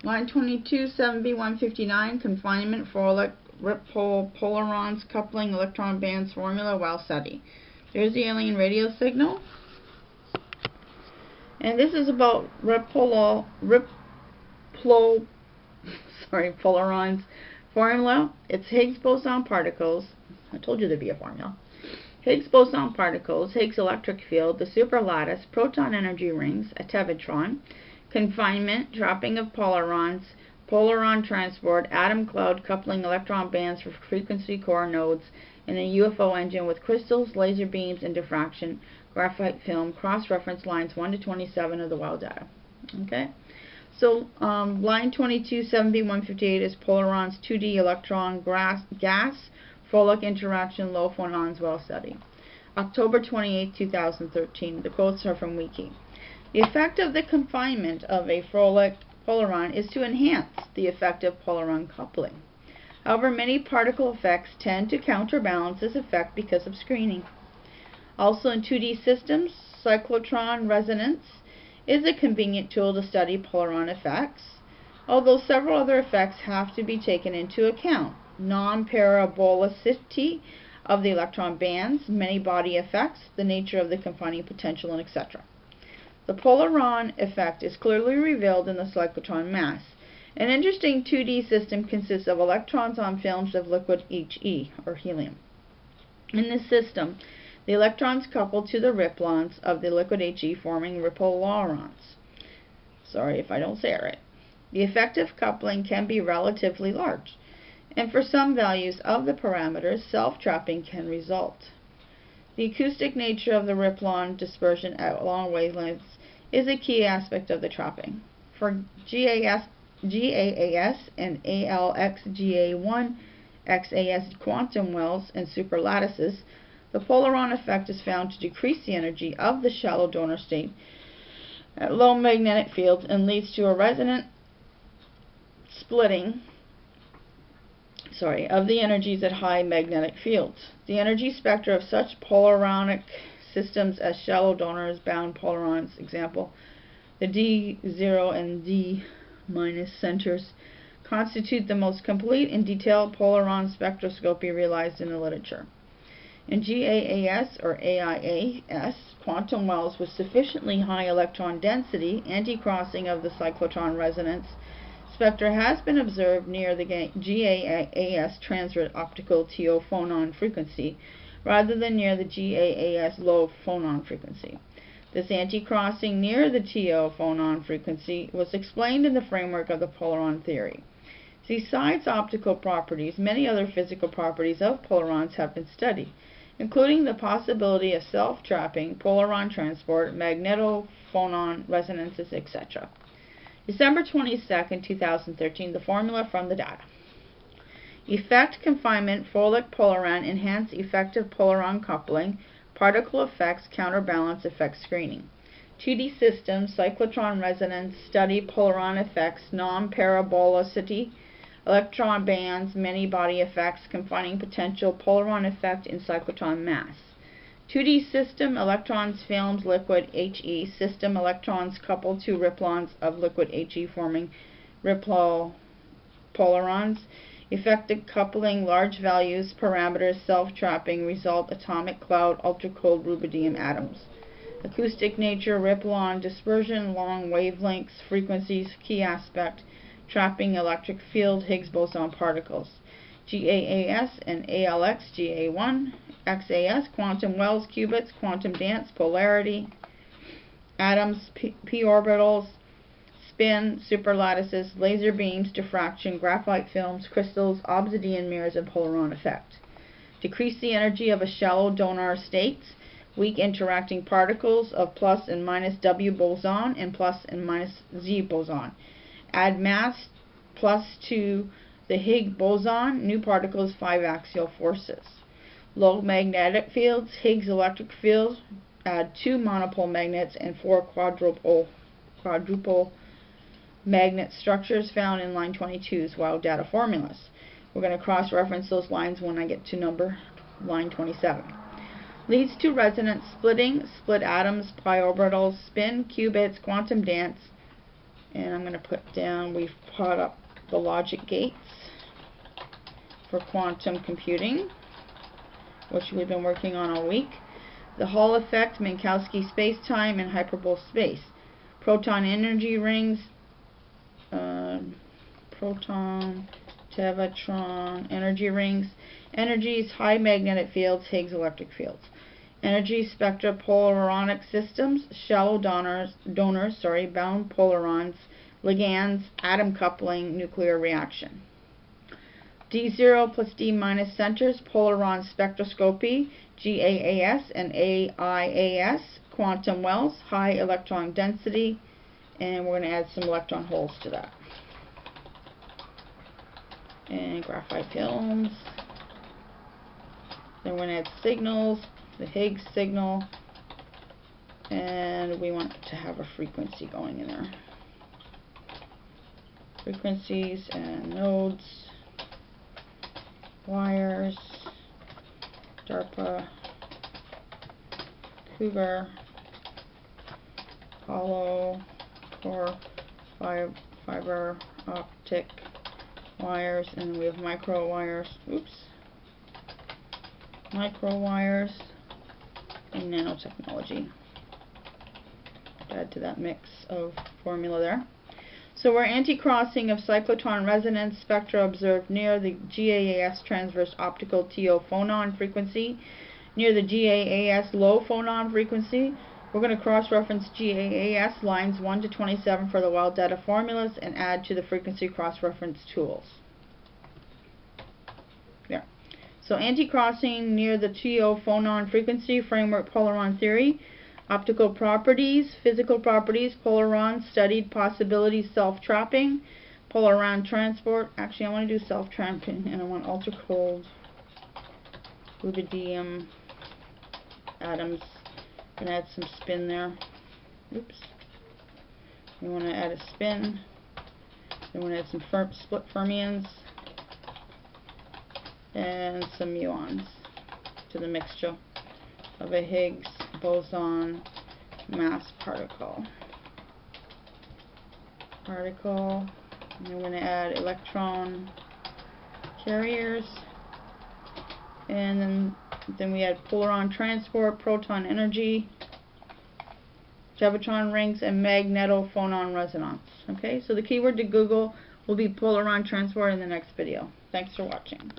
Line 22, 7B159, Confinement, Fröhlich Ripplopolarons Coupling Electron Bands Formula Wow Seti. There's the alien radio signal. And this is about Polarons formula. It's Higgs boson particles. I told you there'd be a formula. Higgs boson particles, Higgs electric field, the superlattice, proton energy rings, a Tevatron, confinement, trapping of polarons, polaron transport, atom cloud coupling electron bands for frequency core nodes in a UFO engine with crystals, laser beams, and diffraction, graphite film, cross-reference lines 1 to 27 of the WOW data. Okay, so line 22, 7B158 is Polarons 2D electron gas Fröhlich interaction low Phonons Wow Seti. October 28, 2013. The quotes are from Wiki. The effect of the confinement of a Fröhlich polaron is to enhance the effective polaron coupling. However, many particle effects tend to counterbalance this effect because of screening. Also in 2D systems, cyclotron resonance is a convenient tool to study polaron effects, although several other effects have to be taken into account. Non-parabolicity of the electron bands, many body effects, the nature of the confining potential, and etc. The polaron effect is clearly revealed in the cyclotron mass. An interesting 2D system consists of electrons on films of liquid He, or helium. In this system, the electrons couple to the rippons of the liquid He, forming Ripplopolarons. Sorry if I don't say it right. The effective coupling can be relatively large, and for some values of the parameters, self-trapping can result. The acoustic nature of the Rippon dispersion at long wavelengths is a key aspect of the trapping. For GAAS and ALXGA1 XAS quantum wells and superlattices, the polaron effect is found to decrease the energy of the shallow donor state at low magnetic fields and leads to a resonant splitting of the energies at high magnetic fields. The energy spectra of such polaronic systems as shallow donors bound polarons, example, the D0 and D- centers, constitute the most complete and detailed polaron spectroscopy realized in the literature. In GAAS or AIAS, quantum wells with sufficiently high electron density, anti-crossing of the cyclotron resonance spectra has been observed near the GAAS transverse optical TO phonon frequency rather than near the GAAS low phonon frequency. This anti-crossing near the TO phonon frequency was explained in the framework of the polaron theory. Besides optical properties, many other physical properties of polarons have been studied, including the possibility of self-trapping, polaron transport, magnetophonon resonances, etc. December 22, 2013, the formula from the data. Effect confinement, Fröhlich polaron, enhance effective polaron coupling, particle effects, counterbalance effect screening. 2D systems, cyclotron resonance, study polaron effects, non-parabolicity, electron bands, many body effects, confining potential, polaron effect in cyclotron mass. 2D system, electrons, films, liquid He, system, electrons coupled to rippons of liquid He forming Ripplopolarons, effective coupling, large values, parameters, self-trapping, result, atomic cloud, ultra-cold rubidium atoms. Acoustic nature, rippon dispersion, long wavelengths, frequencies, key aspect, trapping, electric field, Higgs boson particles. GAAS and ALXGA1 XAS, quantum wells, qubits, quantum dance, polarity, atoms, p orbitals, spin, superlattices, laser beams, diffraction, graphite films, crystals, obsidian mirrors, and polaron effect. Decrease the energy of a shallow donor states, weak interacting particles of plus and minus W boson and plus and minus Z boson. Add mass plus to the Higgs boson, new particles, 5 axial forces. Low magnetic fields, Higgs electric field, add 2 monopole magnets and 4 quadruple magnet structures found in line 22's WOW data formulas. We're going to cross-reference those lines when I get to number line 27. Leads to resonance splitting, split atoms, pi orbitals, spin, qubits, quantum dance, And I'm going to put down, we've put up the logic gates for quantum computing, which we've been working on all week. The Hall effect, Minkowski space-time, and hyperbole space. Proton energy rings, proton, Tevatron, energy rings. Energies, high magnetic fields, Higgs electric fields. Energy spectra, polaronic systems, shallow donors, bound polarons, ligands, atom coupling, nuclear reaction. D0 plus D minus centers, polaron spectroscopy, GAAS and AIAS, quantum wells, high electron density, and we're going to add some electron holes to that. And graphite films. Then we're going to add signals, the Higgs signal, and we want to have a frequency going in there. Frequencies and nodes, wires, DARPA, Cougar, hollow, core, fiber optic wires, and then we have micro wires. Micro wires and nanotechnology. Add to that mix of formula there. So we're anti-crossing of cyclotron resonance spectra observed near the GAAS transverse optical TO phonon frequency, near the GAAS low phonon frequency. We're going to cross-reference GAAS lines 1 to 27 for the wild data formulas and add to the frequency cross-reference tools. There. So anti-crossing near the TO phonon frequency, framework polaron theory. Optical properties, physical properties, polarons, studied possibilities, self-trapping, polaron transport. Actually, I want to do self-trapping, and I want ultra-cold rubidium atoms. I'm going to add some spin there. Oops. We want to add a spin. Then we're going to add some split fermions and some muons to the mixture of a Higgs boson mass particle. And then we're going to add electron carriers, and then we add polaron transport, proton energy, Tevatron rings, and magnetophonon resonance. Okay, so the keyword to Google will be polaron transport in the next video. Thanks for watching.